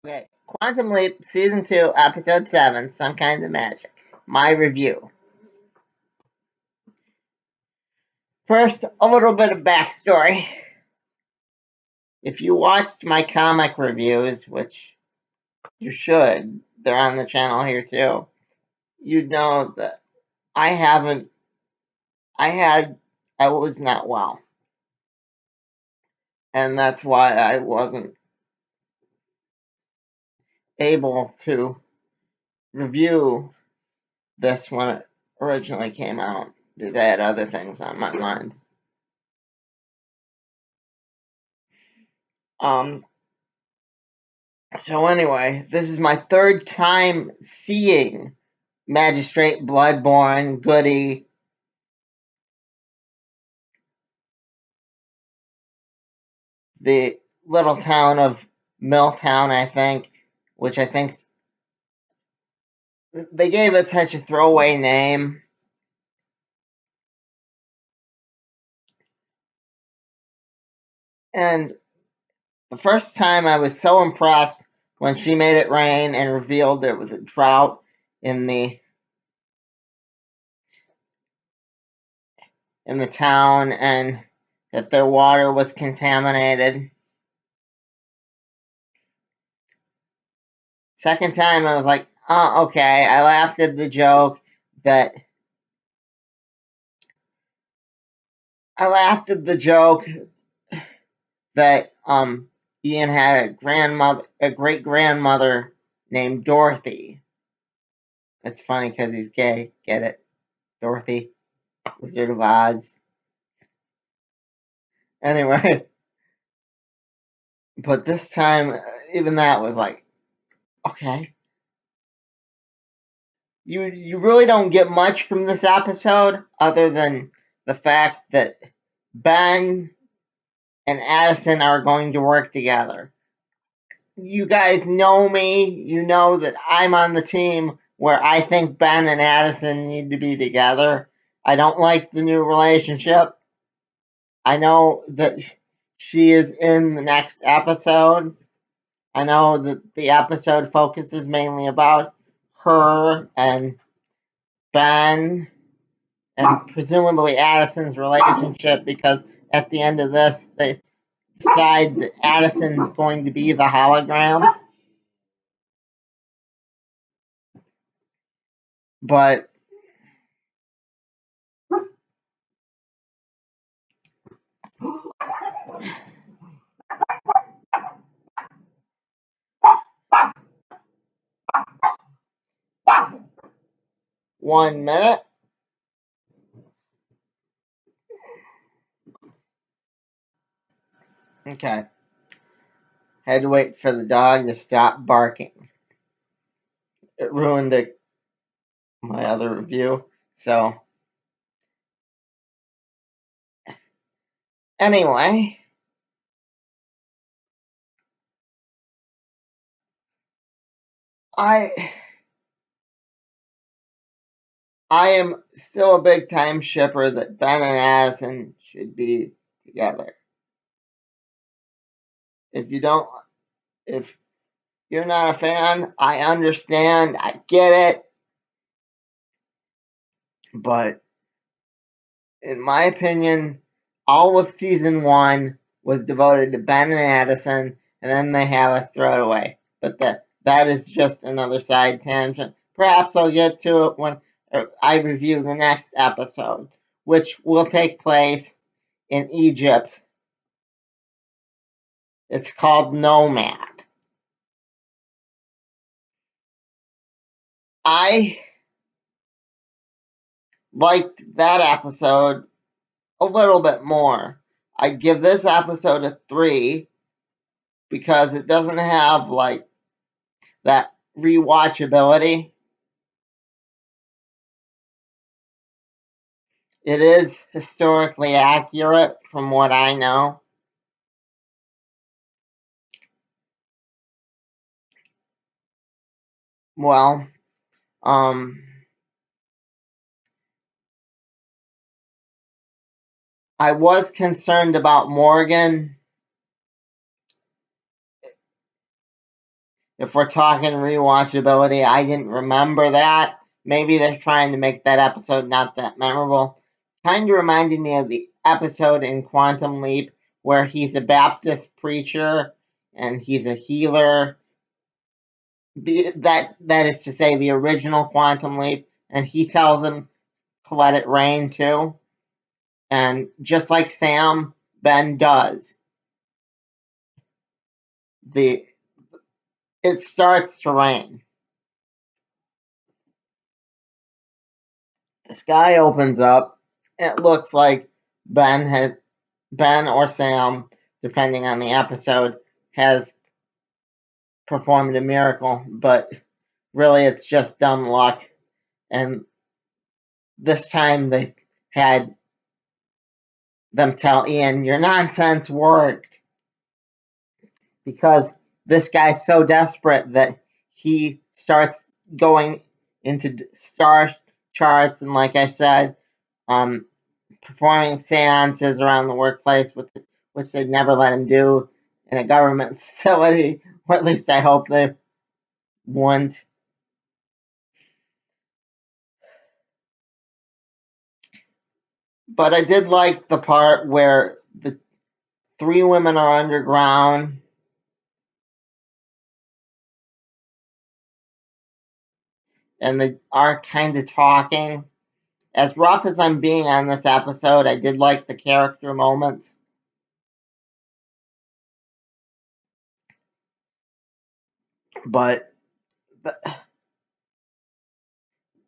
Okay, Quantum Leap, Season 2, Episode 7, Some Kind of Magic. My review. First, a little bit of backstory. If you watched my comic reviews, which you should, they're on the channel here too, you'd know that I haven't, I was not well. And that's why I wasn't able to review this when it originally came out, because I had other things on my mind. So anyway, this is my third time seeing Magistrate Bloodborne Goody. The little town of Milltown, I think, which I think they gave it such a throwaway name. And the first time I was so impressed when she made it rain and revealed there was a drought in the town and that their water was contaminated. Second time I was like, oh, okay. I laughed at the joke that Ian had a great grandmother named Dorothy. It's funny because he's gay. Get it? Dorothy, Wizard of Oz. Anyway, but this time, even that was like, okay. You really don't get much from this episode other than the fact that Ben and Addison are going to work together. You guys know me. You know that I'm on the team where I think Ben and Addison need to be together. I don't like the new relationship. I know that she is in the next episode. I know that the episode focuses mainly about her and Ben and presumably Addison's relationship because at the end of this, they decide that Addison's going to be the hologram. But one minute. Okay. Had to wait for the dog to stop barking. It ruined my other review. So, anyway, I I am still a big time shipper that Ben and Addison should be together. If you don't, if you're not a fan, I understand. I get it. But in my opinion, all of season one was devoted to Ben and Addison, and then they have us throw it away. But that is just another side tangent. Perhaps I'll get to it when I review the next episode, which will take place in Egypt. It's called Nomad. I liked that episode a little bit more. I'd give this episode a 3 because it doesn't have like that rewatchability. It is historically accurate from what I know. Well, um, I was concerned about Morgan if we're talking rewatchability, I didn't remember that. Maybe they're trying to make that episode not that memorable. Kind of reminded me of the episode in Quantum Leap where he's a Baptist preacher and he's a healer. That is to say, the original Quantum Leap, and he tells him to let it rain too. And just like Sam, Ben does. The It starts to rain. The sky opens up. It looks like Ben or Sam, depending on the episode, has performed a miracle, but really it's just dumb luck. And this time they had them tell Ian, your nonsense worked. Because this guy's so desperate that he starts going into star charts and, like I said, performing seances around the workplace, which they'd never let him do in a government facility, or at least I hope they wouldn't. But I did like the part where the three women are underground and they are kind of talking. As rough as I'm being on this episode, I did like the character moments. But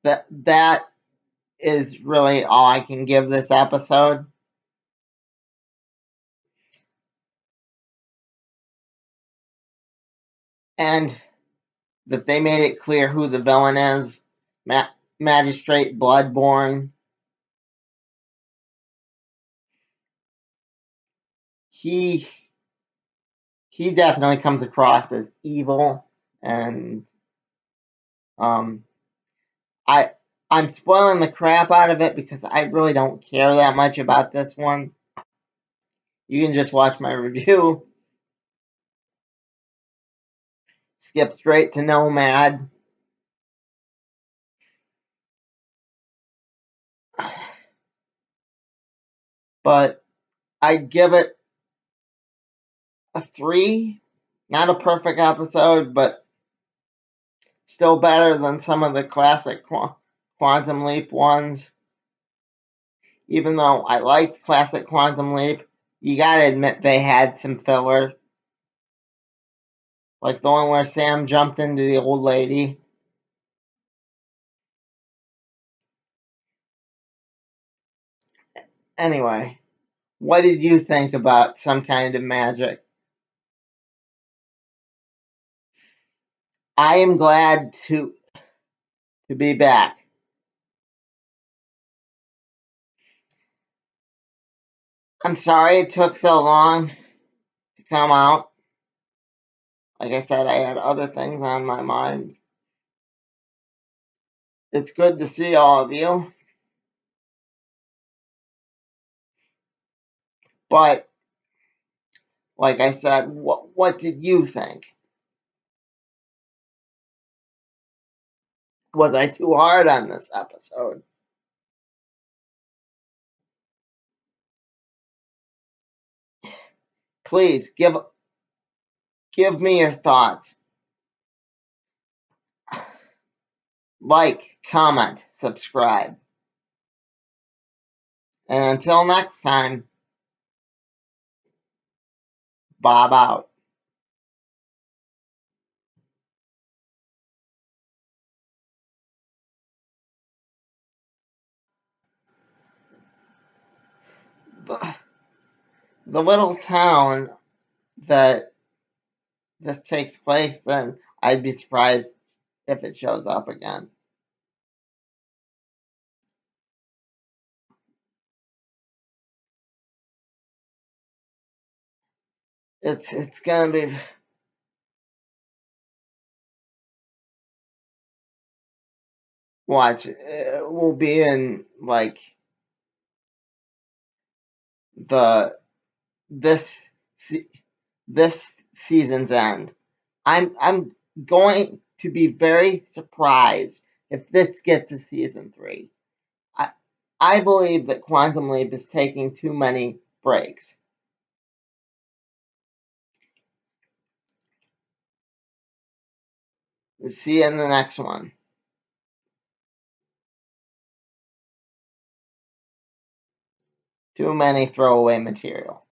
that is really all I can give this episode. And that they made it clear who the villain is. Magistrate Bloodborne. He he definitely comes across as evil, and um, I I'm spoiling the crap out of it because I really don't care that much about this one. You can just watch my review. Skip straight to Nomad. But I'd give it a 3. Not a perfect episode, but still better than some of the classic Quantum Leap ones. Even though I liked classic Quantum Leap, you gotta admit they had some filler. Like the one where Sam jumped into the old lady. Anyway, what did you think about Some Kind of Magic? I am glad to be back. I'm sorry it took so long to come out. Like I said, I had other things on my mind. It's good to see all of you. But like I said, what did you think? Was I too hard on this episode? Please give me your thoughts. Like, comment, subscribe. And until next time, Bob out. The, the little town that this takes place in, I'd be surprised if it shows up again. It's gonna be watch. It will be in like the this this season's end. I'm going to be very surprised if this gets to season 3. I, I believe that Quantum Leap is taking too many breaks. See you in the next one. Too many throwaway material.